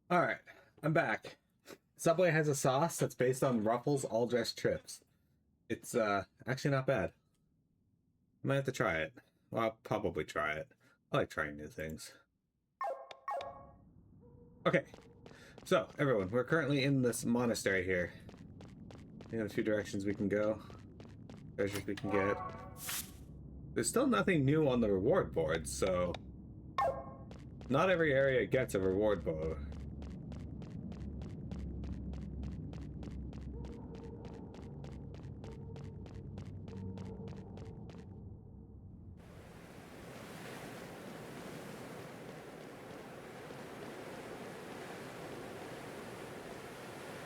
Alright, I'm back. Subway has a sauce that's based on Ruffles all dressed chips. It's actually not bad. I might have to try it. Well, I'll probably try it. I like trying new things. Okay, so everyone, we're currently in this monastery here. We have a few directions we can go, treasures we can get. There's still nothing new on the reward board, so not every area gets a reward board.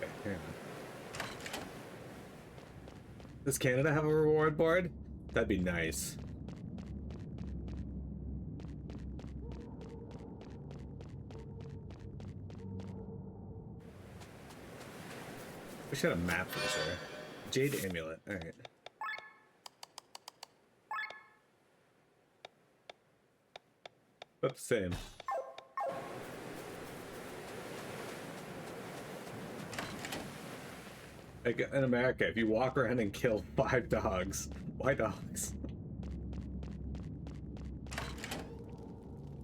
Okay, hang on. Does Canada have a reward board? That'd be nice. We should have a map for sure. Jade Amulet, alright. Oops, same. Like in America, if you walk around and kill 5 dogs, why dogs?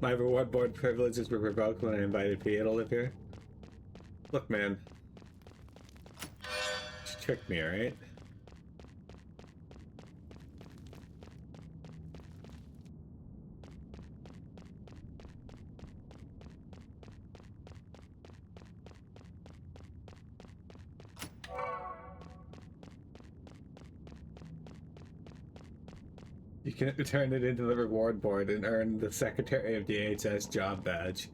My reward board privileges were revoked when I invited PA to live here. Look, man. She tricked me, alright? You can turn it into the reward board and earn the Secretary of DHS job badge.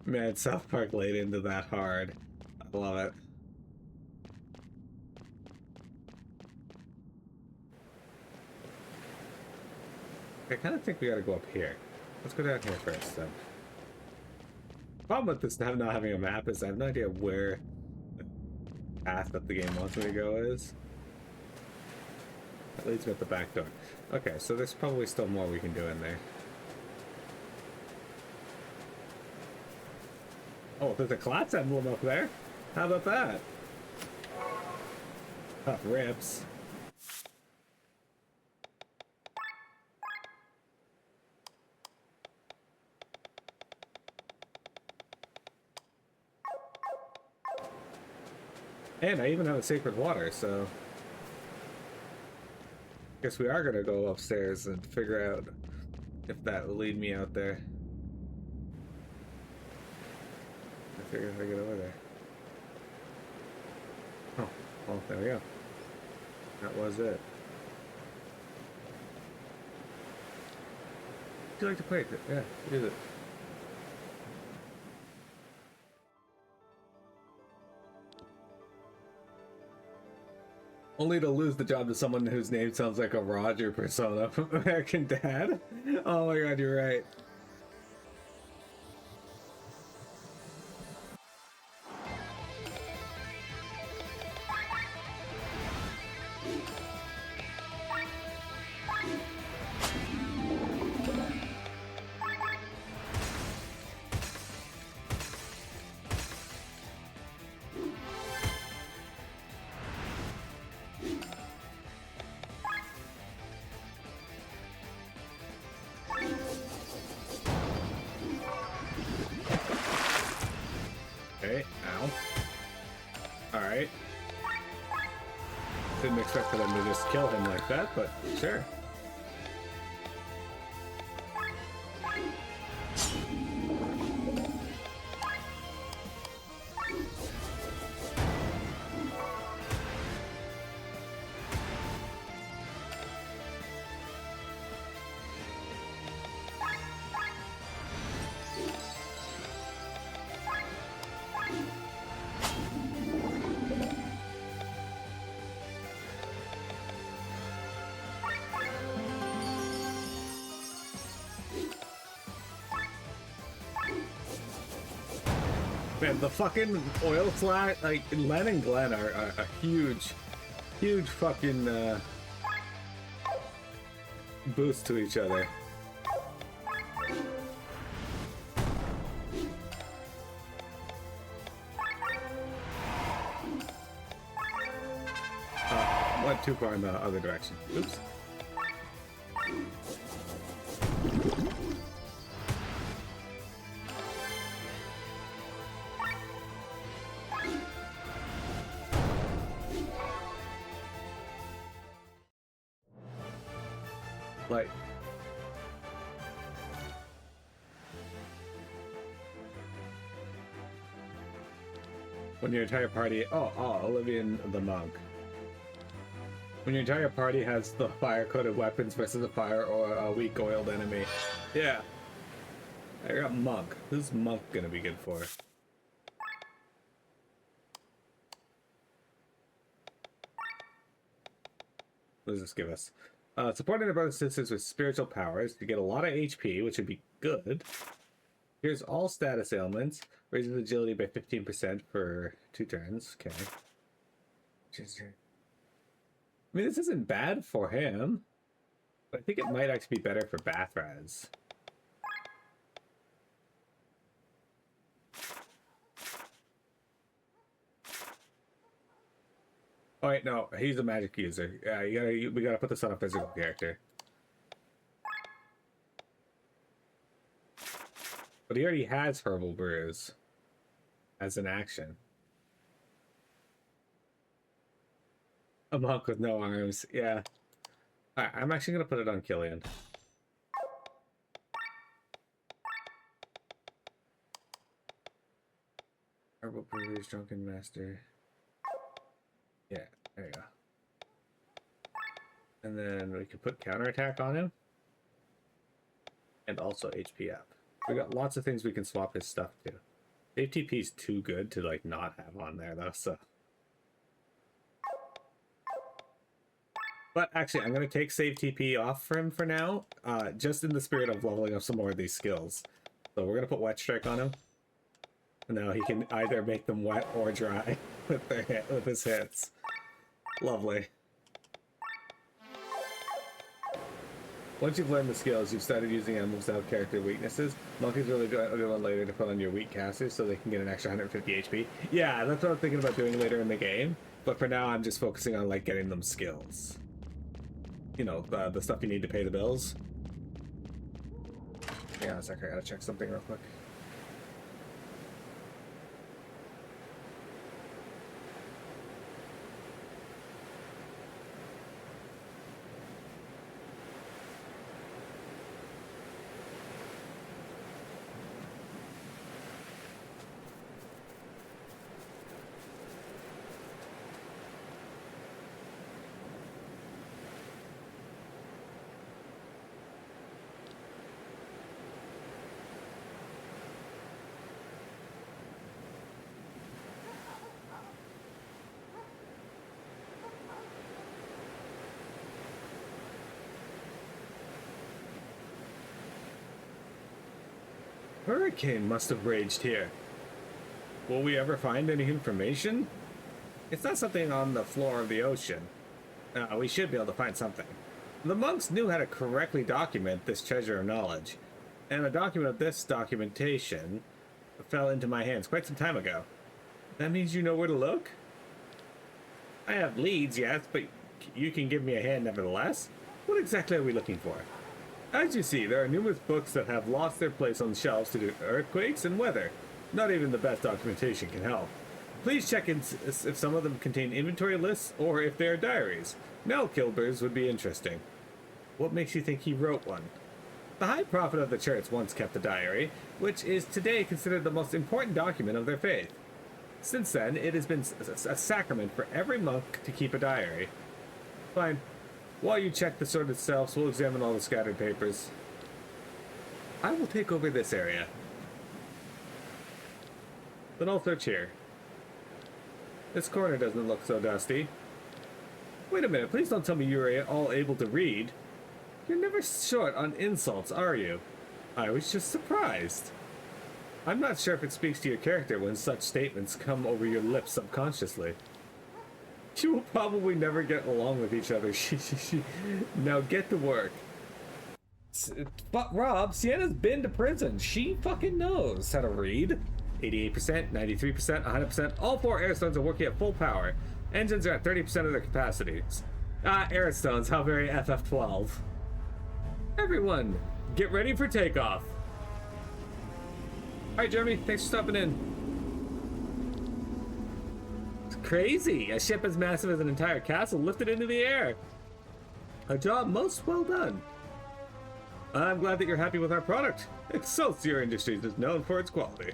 Man, South Park laid into that hard. I love it. I kind of think we gotta go up here. Let's go down here first, then. Problem with this not having a map is I have no idea where the path that the game wants me to go is. That leads me at the back door. Okay, so there's probably still more we can do in there. Oh, there's a Klotz emblem up there. How about that? Oh, rips. And I even have a sacred water, so guess we are gonna go upstairs and figure out if that will lead me out there. I figure if I get over there. Oh, well, there we go. That was it. Would you like to play it? Yeah, use it. Only to lose the job to someone whose name sounds like a Roger persona from American Dad. Oh my god, you're right. Okay, ow. Alright. Didn't expect for them to just kill him like that, but sure. Man, the fucking oil flat, like Len and Glenn are a huge, huge fucking boost to each other. Went too far in the other direction. Oops. Like, when your entire party, oh, Olivian the monk. When your entire party has the fire-coated weapons versus a fire or a weak oiled enemy. Yeah. I got monk. Who's monk gonna be good for? What does this give us? Supporting the brothers and sisters with spiritual powers. You get a lot of HP, which would be good. Here's all status ailments. Raises agility by 15% for 2 turns. Okay. I mean, this isn't bad for him. But I think it might actually be better for Bathraz. Oh wait, no, he's a magic user. Yeah, we gotta put this on a physical character. But he already has Herbal Brews as an action. A monk with no arms, yeah. Alright, I'm actually gonna put it on Killian. Herbal Brews, Drunken Master. Yeah, there you go. And then we can put counterattack on him. And also HP up. We got lots of things we can swap his stuff to. Save TP is too good to like not have on there though, so. But actually, I'm going to take save TP off for him for now, just in the spirit of leveling up some more of these skills. So we're going to put Wet Strike on him. Now he can either make them wet or dry with his hits. Lovely. Once you've learned the skills, you've started using emblems without character weaknesses. Monkey's really good one later to put on your weak casters so they can get an extra 150 HP. Yeah, that's what I'm thinking about doing later in the game. But for now, I'm just focusing on like getting them skills. You know, the stuff you need to pay the bills. Yeah, a sec, I gotta check something real quick. Hurricane must have raged here. Will we ever find any information? It's not something on the floor of the ocean. We should be able to find something. The monks knew how to correctly document this treasure of knowledge, and a document of this documentation fell into my hands quite some time ago. That means you know where to look? I have leads, yes, but you can give me a hand nevertheless? What exactly are we looking for? As you see, there are numerous books that have lost their place on shelves due to earthquakes and weather. Not even the best documentation can help. Please check in if some of them contain inventory lists or if they are diaries. Mel Kilbur's would be interesting. What makes you think he wrote one? The High Prophet of the Church once kept a diary, which is today considered the most important document of their faith. Since then, it has been a sacrament for every monk to keep a diary. Fine. While you check the sordid shelves, we'll examine all the scattered papers. I will take over this area. Then I'll search here. This corner doesn't look so dusty. Wait a minute, please don't tell me you're all able to read. You're never short on insults, are you? I was just surprised. I'm not sure if it speaks to your character when such statements come over your lips subconsciously. You will probably never get along with each other. Now get to work. But Rob, Sienna's been to prison. She fucking knows how to read. 88%, 93%, 100%. All 4 airstones are working at full power. Engines are at 30% of their capacities. Airstones, how very FF12. Everyone, get ready for takeoff. Alright, Jeremy, thanks for stopping in. It's crazy. A ship as massive as an entire castle lifted into the air. A job most well done. I'm glad that you're happy with our product. Excelsior Industries is known for its quality.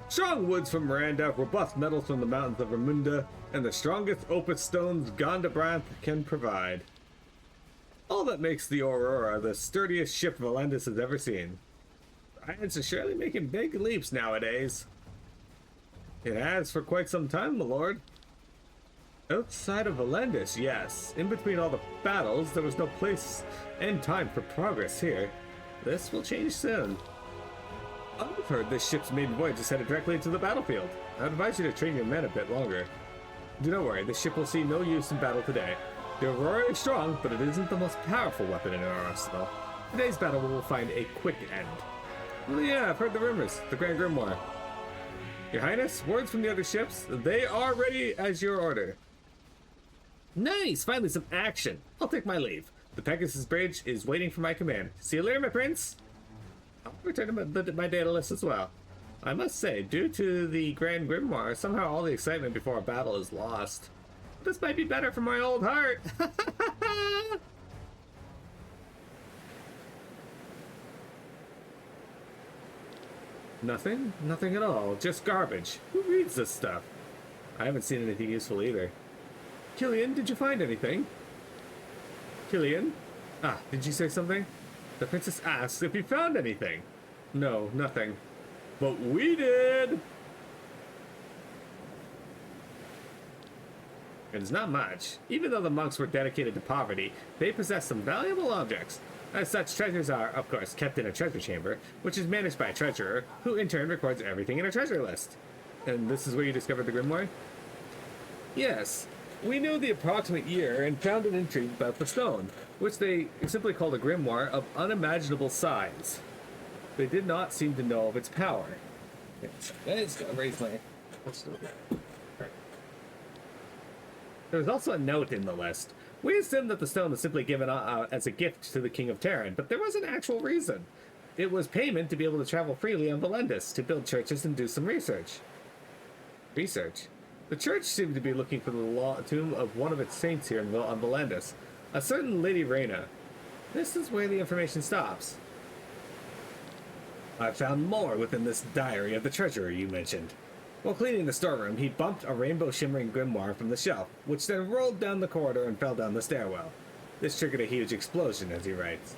Strong woods from Miranda, robust metals from the mountains of Ramunda, and the strongest opus stones Gondabranth can provide. All that makes the Aurora the sturdiest ship Valendis has ever seen. Science is surely making big leaps nowadays. It has for quite some time, my lord. Outside of Valendis, yes. In between all the battles, there was no place and time for progress here. This will change soon. I've heard this ship's maiden voyage is headed directly into the battlefield. I'd advise you to train your men a bit longer. Do not worry, this ship will see no use in battle today. The Aurora is strong, but it isn't the most powerful weapon in our arsenal. Today's battle will find a quick end. Well, yeah, I've heard the rumors. The Grand Grimoire. Your Highness, words from the other ships. They are ready as your order. Nice! Finally some action. I'll take my leave. The Pegasus Bridge is waiting for my command. See you later, my prince. I'll return to my data list as well. I must say, due to the Grand Grimoire, somehow all the excitement before a battle is lost. This might be better for my old heart. Nothing? Nothing at all. Just garbage. Who reads this stuff? I haven't seen anything useful either. Killian, did you find anything? Killian? Did you say something? The princess asked if you found anything. No, nothing. But we did! It is not much. Even though the monks were dedicated to poverty, they possessed some valuable objects. As such, treasures are, of course, kept in a treasure chamber, which is managed by a treasurer, who in turn records everything in a treasure list. And this is where you discovered the grimoire? Yes. We knew the approximate year and found an entry about the stone, which they simply called a grimoire of unimaginable size. They did not seem to know of its power. It's gonna raise my... There was also a note in the list. We assumed that the stone was simply given as a gift to the King of Terran, but there was an actual reason. It was payment to be able to travel freely on Valendis, to build churches and do some research. Research? The church seemed to be looking for the tomb of one of its saints here on Valendis, a certain Lady Reyna. This is where the information stops. I found more within this diary of the treasurer you mentioned. While cleaning the storeroom, he bumped a rainbow-shimmering grimoire from the shelf, which then rolled down the corridor and fell down the stairwell. This triggered a huge explosion, as he writes.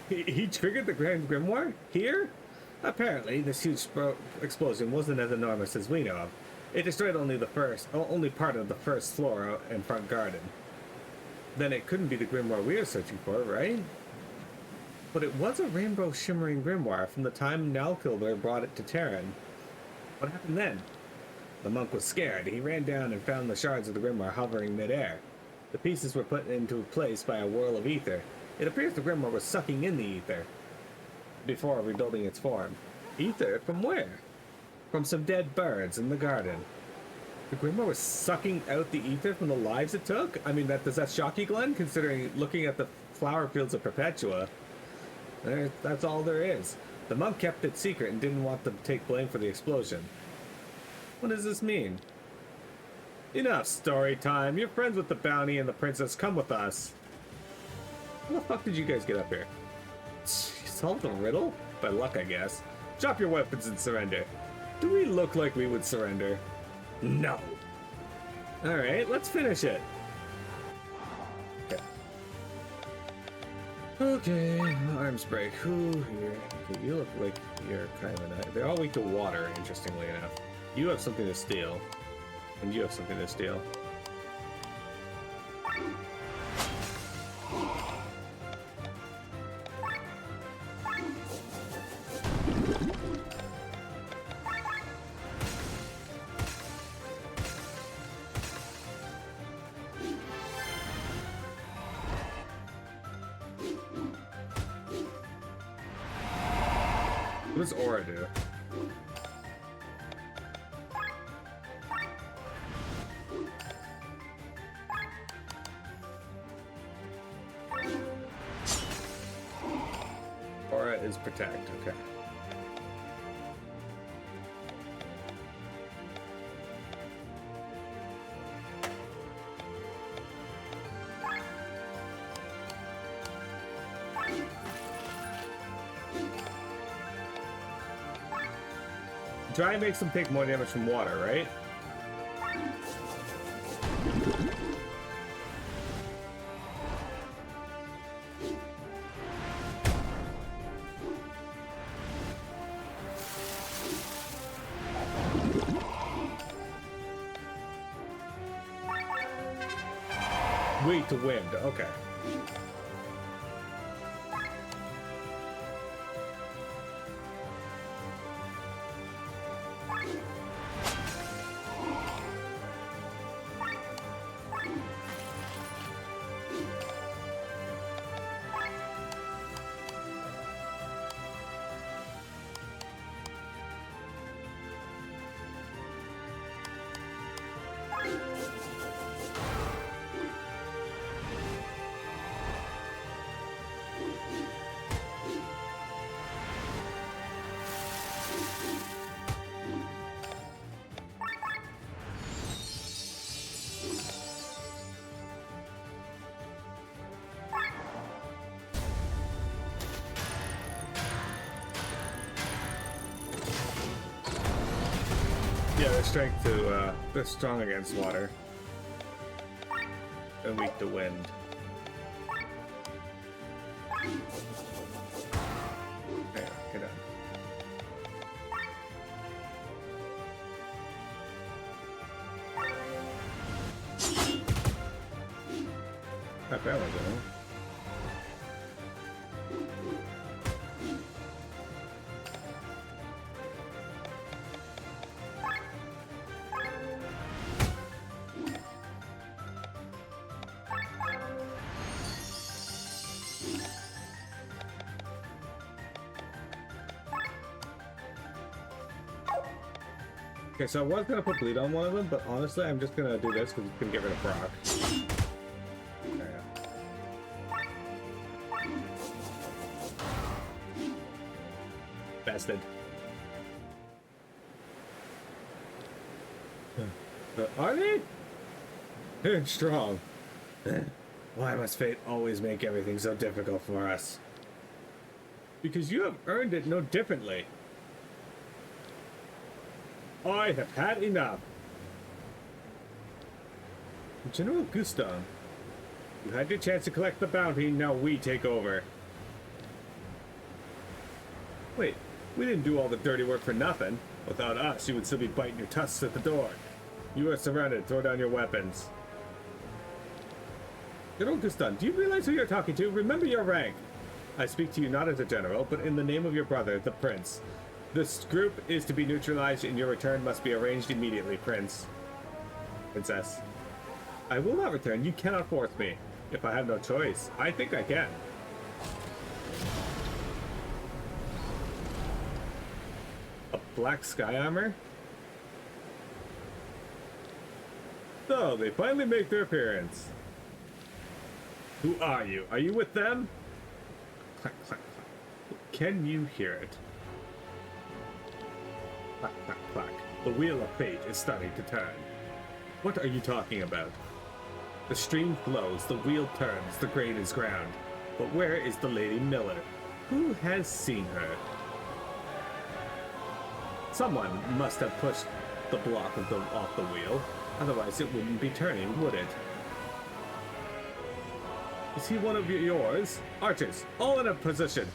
He triggered the Grand Grimoire? Here? Apparently, this huge explosion wasn't as enormous as we know of. It destroyed only part of the first floor and front garden. Then it couldn't be the grimoire we are searching for, right? But it was a rainbow-shimmering grimoire from the time Nalkilder brought it to Terran. What happened then? The monk was scared. He ran down and found the shards of the grimoire hovering midair. The pieces were put into place by a whirl of ether. It appears the grimoire was sucking in the ether before rebuilding its form. Ether? From where? From some dead birds in the garden. The grimoire was sucking out the ether from the lives it took? I mean, does that shock you, Glenn, considering looking at the flower fields of Perpetua? That's all there is. The monk kept it secret and didn't want to take blame for the explosion. What does this mean? Enough story time. You're friends with the bounty and the princess. Come with us. How the fuck did you guys get up here? You solved the riddle? By luck, I guess. Drop your weapons and surrender. Do we look like we would surrender? No. Alright, let's finish it. Okay, arms break. Who here? Okay, you look like you're kind of an... They're all weak to water, interestingly enough. You have something to steal. And you have something to steal. What does aura do? Aura is protect, okay. Dry makes them take more damage from water, right? Weak to wind, okay. Yeah, their strength to, they're strong against water. And weak to wind. Okay, get up. Not bad one, though. Okay, so I was gonna put bleed on one of them, but honestly, I'm just gonna do this because it's gonna get rid of Brock. Bastard. Are they? They're strong. Why must fate always make everything so difficult for us? Because you have earned it no differently. I have had enough. General Guston, you had your chance to collect the bounty, now we take over. Wait, we didn't do all the dirty work for nothing. Without us, you would still be biting your tusks at the door. You are surrounded, throw down your weapons. General Guston, do you realize who you're talking to? Remember your rank. I speak to you not as a general, but in the name of your brother, the prince. This group is to be neutralized and your return must be arranged immediately, Prince. Princess. I will not return. You cannot force me. If I have no choice, I think I can. A black sky armor? So, they finally make their appearance. Who are you? Are you with them? Clack, clack, clack. Can you hear it? Clack, clack, clack. The wheel of fate is starting to turn. What are you talking about? The stream flows, the wheel turns, the grain is ground. But where is the Lady Miller? Who has seen her? Someone must have pushed the block off the wheel. Otherwise it wouldn't be turning, would it? Is he one of yours? Archers, all in a position.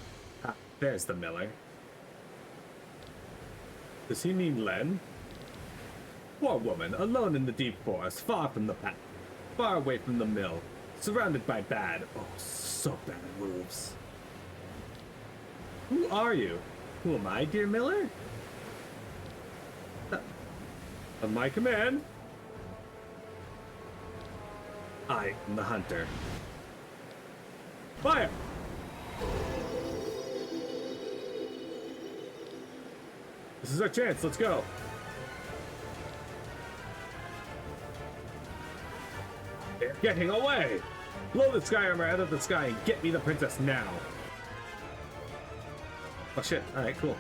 Ah, there's the Miller. Does he mean Len? Poor woman, alone in the deep forest, far from the path, far away from the mill, surrounded by bad, oh, so bad wolves. Who are you? Who am I, dear Miller? On my command. I am the hunter. Fire! This is our chance. Let's go. They're getting away. Blow the sky armor out of the sky and get me the princess now. Oh shit. Alright, cool.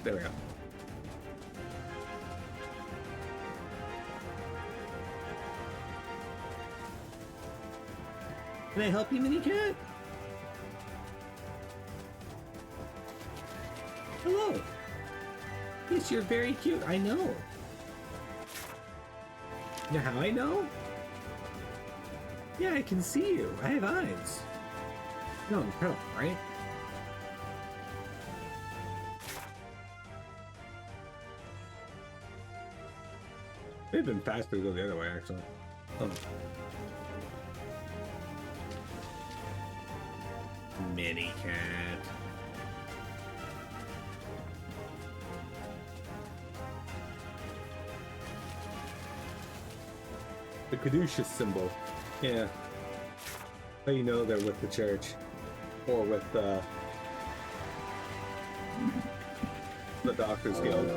There we go. Can I help you, Mini Cat? Hello. Yes, you're very cute. I know. You know how I know? Yeah, I can see you. I have eyes. No, incredible, right? It'd been faster to go the other way, actually. Oh. Mini Cat. The Caduceus symbol. Yeah. How you know they're with the church. Or with the Doctors Guild.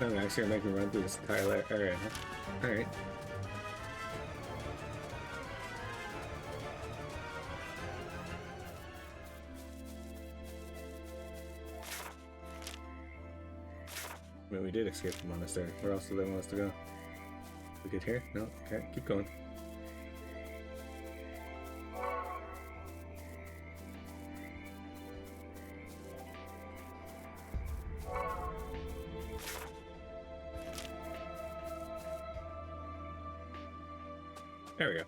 I'm actually gonna make me run through this entire area. Alright. I mean, we did escape the monastery. Where else do they want us to go? We get here? No? Okay, keep going. There we go.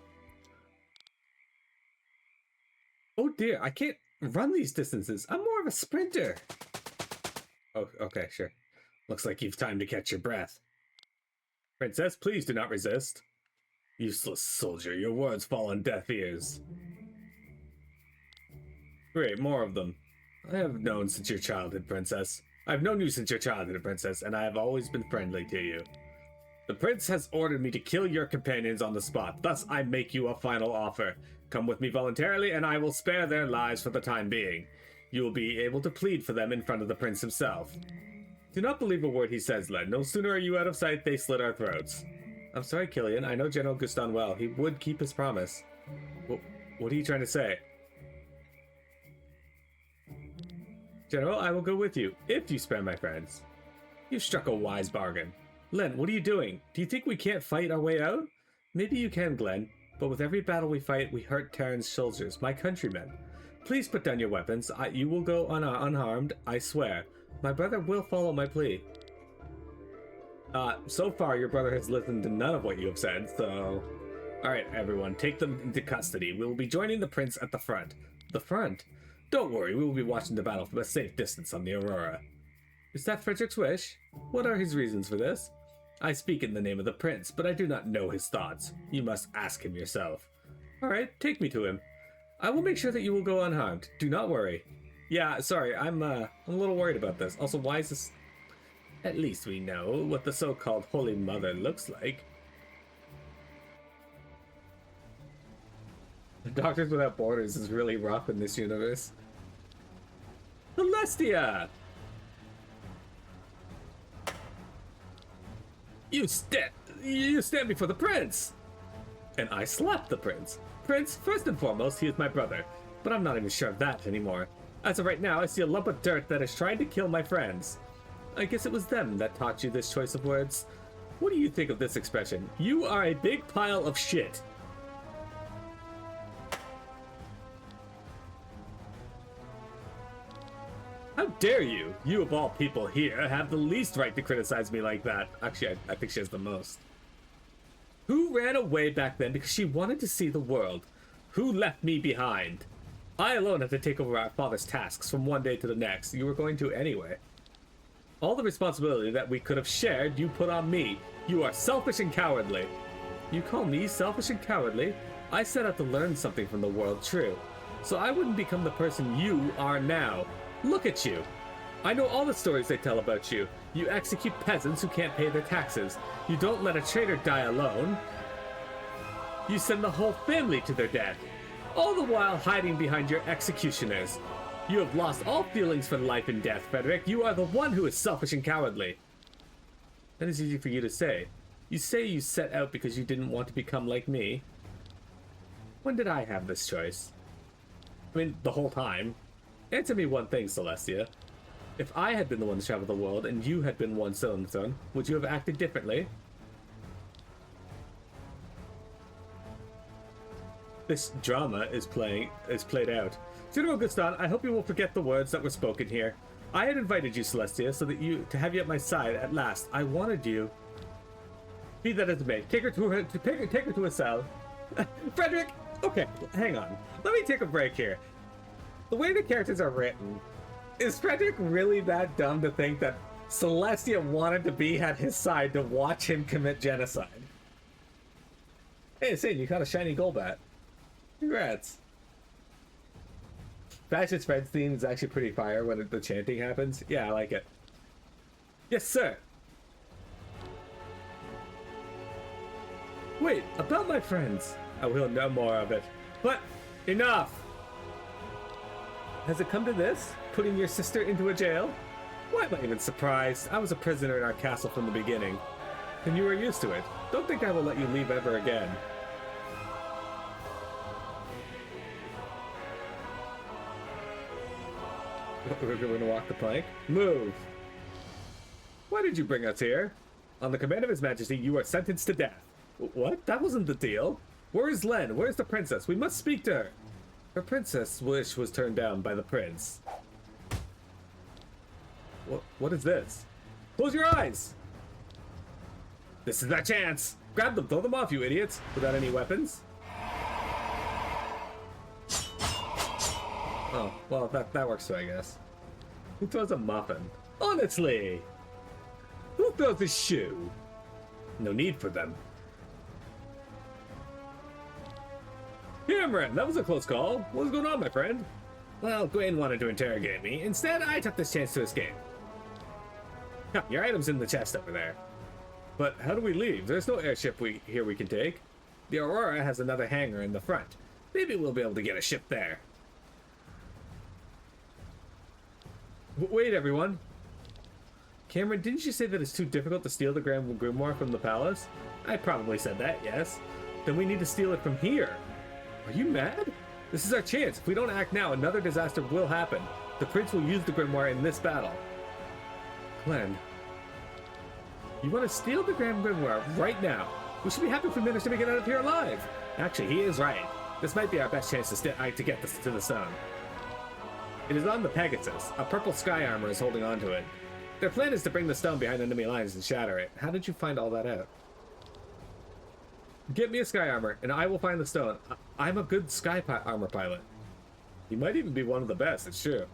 Oh dear, I can't run these distances. I'm more of a sprinter. Oh, okay, sure. Looks like you've time to catch your breath. Princess, please do not resist. Useless soldier, your words fall on deaf ears. Great, more of them. I have known since your childhood, Princess. I've known you since your childhood, Princess, and I have always been friendly to you. The prince has ordered me to kill your companions on the spot, thus I make you a final offer. Come with me voluntarily, and I will spare their lives for the time being. You will be able to plead for them in front of the prince himself. Do not believe a word he says, Len. No sooner are you out of sight, they slit our throats. I'm sorry, Killian. I know General Guston well. He would keep his promise. What are you trying to say? General, I will go with you, if you spare my friends. You've struck a wise bargain. Len, what are you doing? Do you think we can't fight our way out? Maybe you can, Glenn, but with every battle we fight, we hurt Terran's soldiers, my countrymen. Please put down your weapons. You will go unharmed, I swear. My brother will follow my plea. So far, your brother has listened to none of what you have said, so... Alright, everyone, take them into custody. We will be joining the prince at the front. The front? Don't worry, we will be watching the battle from a safe distance on the Aurora. Is that Frederick's wish? What are his reasons for this? I speak in the name of the prince, but I do not know his thoughts. You must ask him yourself. Alright, take me to him. I will make sure that you will go unharmed. Do not worry. Yeah, sorry, I'm a little worried about this. Also, why is this... At least we know what the so-called Holy Mother looks like. Doctors Without Borders is really rough in this universe. Celestia! You stand before the prince! And I slapped the prince. Prince, first and foremost, he is my brother. But I'm not even sure of that anymore. As of right now, I see a lump of dirt that is trying to kill my friends. I guess it was them that taught you this choice of words. What do you think of this expression? You are a big pile of shit. How dare you? You of all people here have the least right to criticize me like that. Actually, I think she has the most. Who ran away back then because she wanted to see the world? Who left me behind? I alone had to take over our father's tasks from one day to the next. You were going to anyway. All the responsibility that we could have shared, you put on me. You are selfish and cowardly. You call me selfish and cowardly? I set out to learn something from the world, true. So I wouldn't become the person you are now. Look at you. I know all the stories they tell about you. You execute peasants who can't pay their taxes. You don't let a traitor die alone. You send the whole family to their death. All the while hiding behind your executioners. You have lost all feelings for life and death, Frederick. You are the one who is selfish and cowardly. That is easy for you to say. You say you set out because you didn't want to become like me. When did I have this choice? I mean, the whole time. Answer me one thing, Celestia. If I had been the one to travel the world and you had been one so-and-so, would you have acted differently? This drama is played out. General Guston, I hope you will forget the words that were spoken here. I had invited you, Celestia, so that to have you at my side at last. I wanted you. Be that as it may, take her to a cell. Frederick! Okay, hang on. Let me take a break here. The way the characters are written, is Frederick really that dumb to think that Celestia wanted to be at his side to watch him commit genocide? Hey, Satan, you caught a shiny Golbat. Congrats. Fascist Fred's theme is actually pretty fire when the chanting happens. Yeah, I like it. Yes, sir. Wait, about my friends. I will know more of it. But enough! Has it come to this? Putting your sister into a jail? Why am I even surprised? I was a prisoner in our castle from the beginning. And you were used to it. Don't think I will let you leave ever again. We're going to walk the plank? Move! Why did you bring us here? On the command of His Majesty, you are sentenced to death. What? That wasn't the deal. Where is Len? Where's the princess? We must speak to her. Her princess' wish was turned down by the prince. What is this? Close your eyes! This is our chance! Grab them, throw them off, you idiots! Without any weapons? Oh, well, that works too, I guess. Who throws a muffin? Honestly! Who throws a shoe? No need for them. Cameron, that was a close call. What's going on, my friend? Well, Gwen wanted to interrogate me. Instead, I took this chance to escape. Come, your item's in the chest over there. But how do we leave? There's no airship we can take. The Aurora has another hangar in the front. Maybe we'll be able to get a ship there. But wait, everyone. Cameron, didn't you say that it's too difficult to steal the Grand Grimoire from the palace? I probably said that, yes. Then we need to steal it from here. Are you mad? This is our chance. If we don't act now, another disaster will happen. The prince will use the Grimoire in this battle. Glenn, you want to steal the Grand Grimoire right now? We should be happy if we manage to make it out of here alive. Actually, he is right. This might be our best chance to get this to the stone. It is on the Pegasus. A purple sky armor is holding onto it. Their plan is to bring the stone behind enemy lines and shatter it. How did you find all that out? Get me a sky armor, and I will find the stone. I'm a good sky armor pilot. You might even be one of the best, it's true.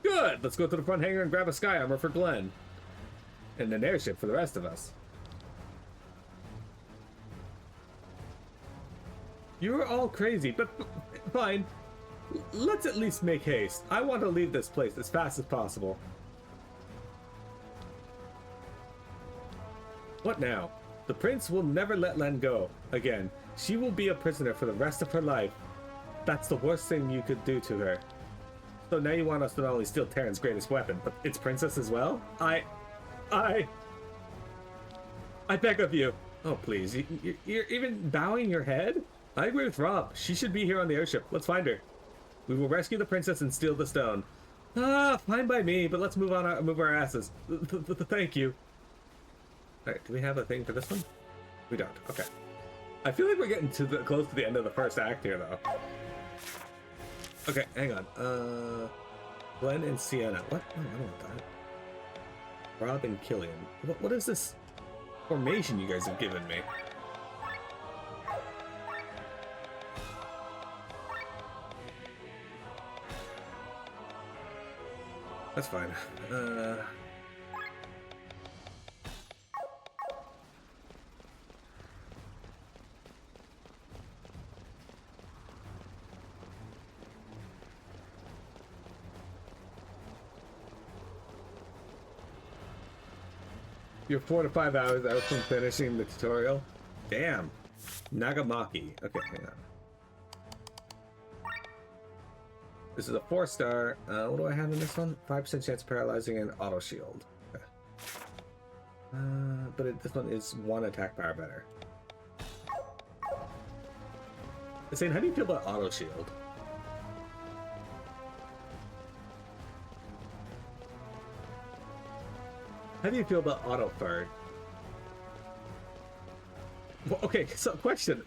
Good! Let's go to the front hangar and grab a sky armor for Glenn. And an airship for the rest of us. You are all crazy, but fine. Let's at least make haste. I want to leave this place as fast as possible. What now? The prince will never let Len go again. She will be a prisoner for the rest of her life. That's the worst thing you could do to her. So now you want us to not only steal Terran's greatest weapon, but its princess as well? I beg of you. Oh, please. You're even bowing your head? I agree with Rob. She should be here on the airship. Let's find her. We will rescue the princess and steal the stone. Fine by me, but let's move our asses. Thank you. Alright, do we have a thing for this one? We don't. Okay. I feel like we're getting close to the end of the first act here, though. Okay, hang on. Glenn and Sienna. What? Oh, I don't want that. Rob and Killian. What is this formation you guys have given me? That's fine. You're 4 to 5 hours out from finishing the tutorial. Damn. Nagamaki. Okay, hang on. This is a 4-star. What do I have in this one? 5% chance of paralyzing and auto shield. Okay. This one is 1 attack power better. Saying, how do you feel about auto shield? How do you feel about auto fur? Well, okay, so question.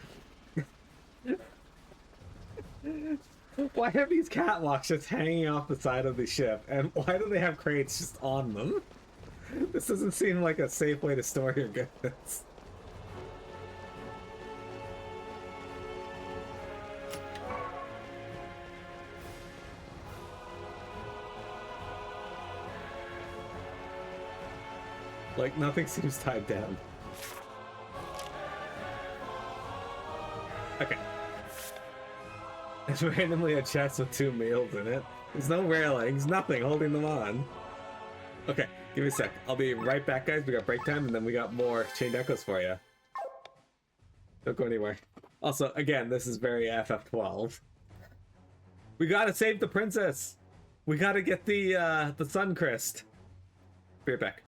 Why have these catwalks just hanging off the side of the ship? And why do they have crates just on them? This doesn't seem like a safe way to store your goods. Like, nothing seems tied down. Okay. It's randomly a chest with 2 meals in it. There's no railings, nothing holding them on. Okay, give me a sec. I'll be right back, guys. We got break time, and then we got more Chained Echoes for you. Don't go anywhere. Also, again, this is very FF12. We gotta save the princess! We gotta get the Sun Crest. Be right back.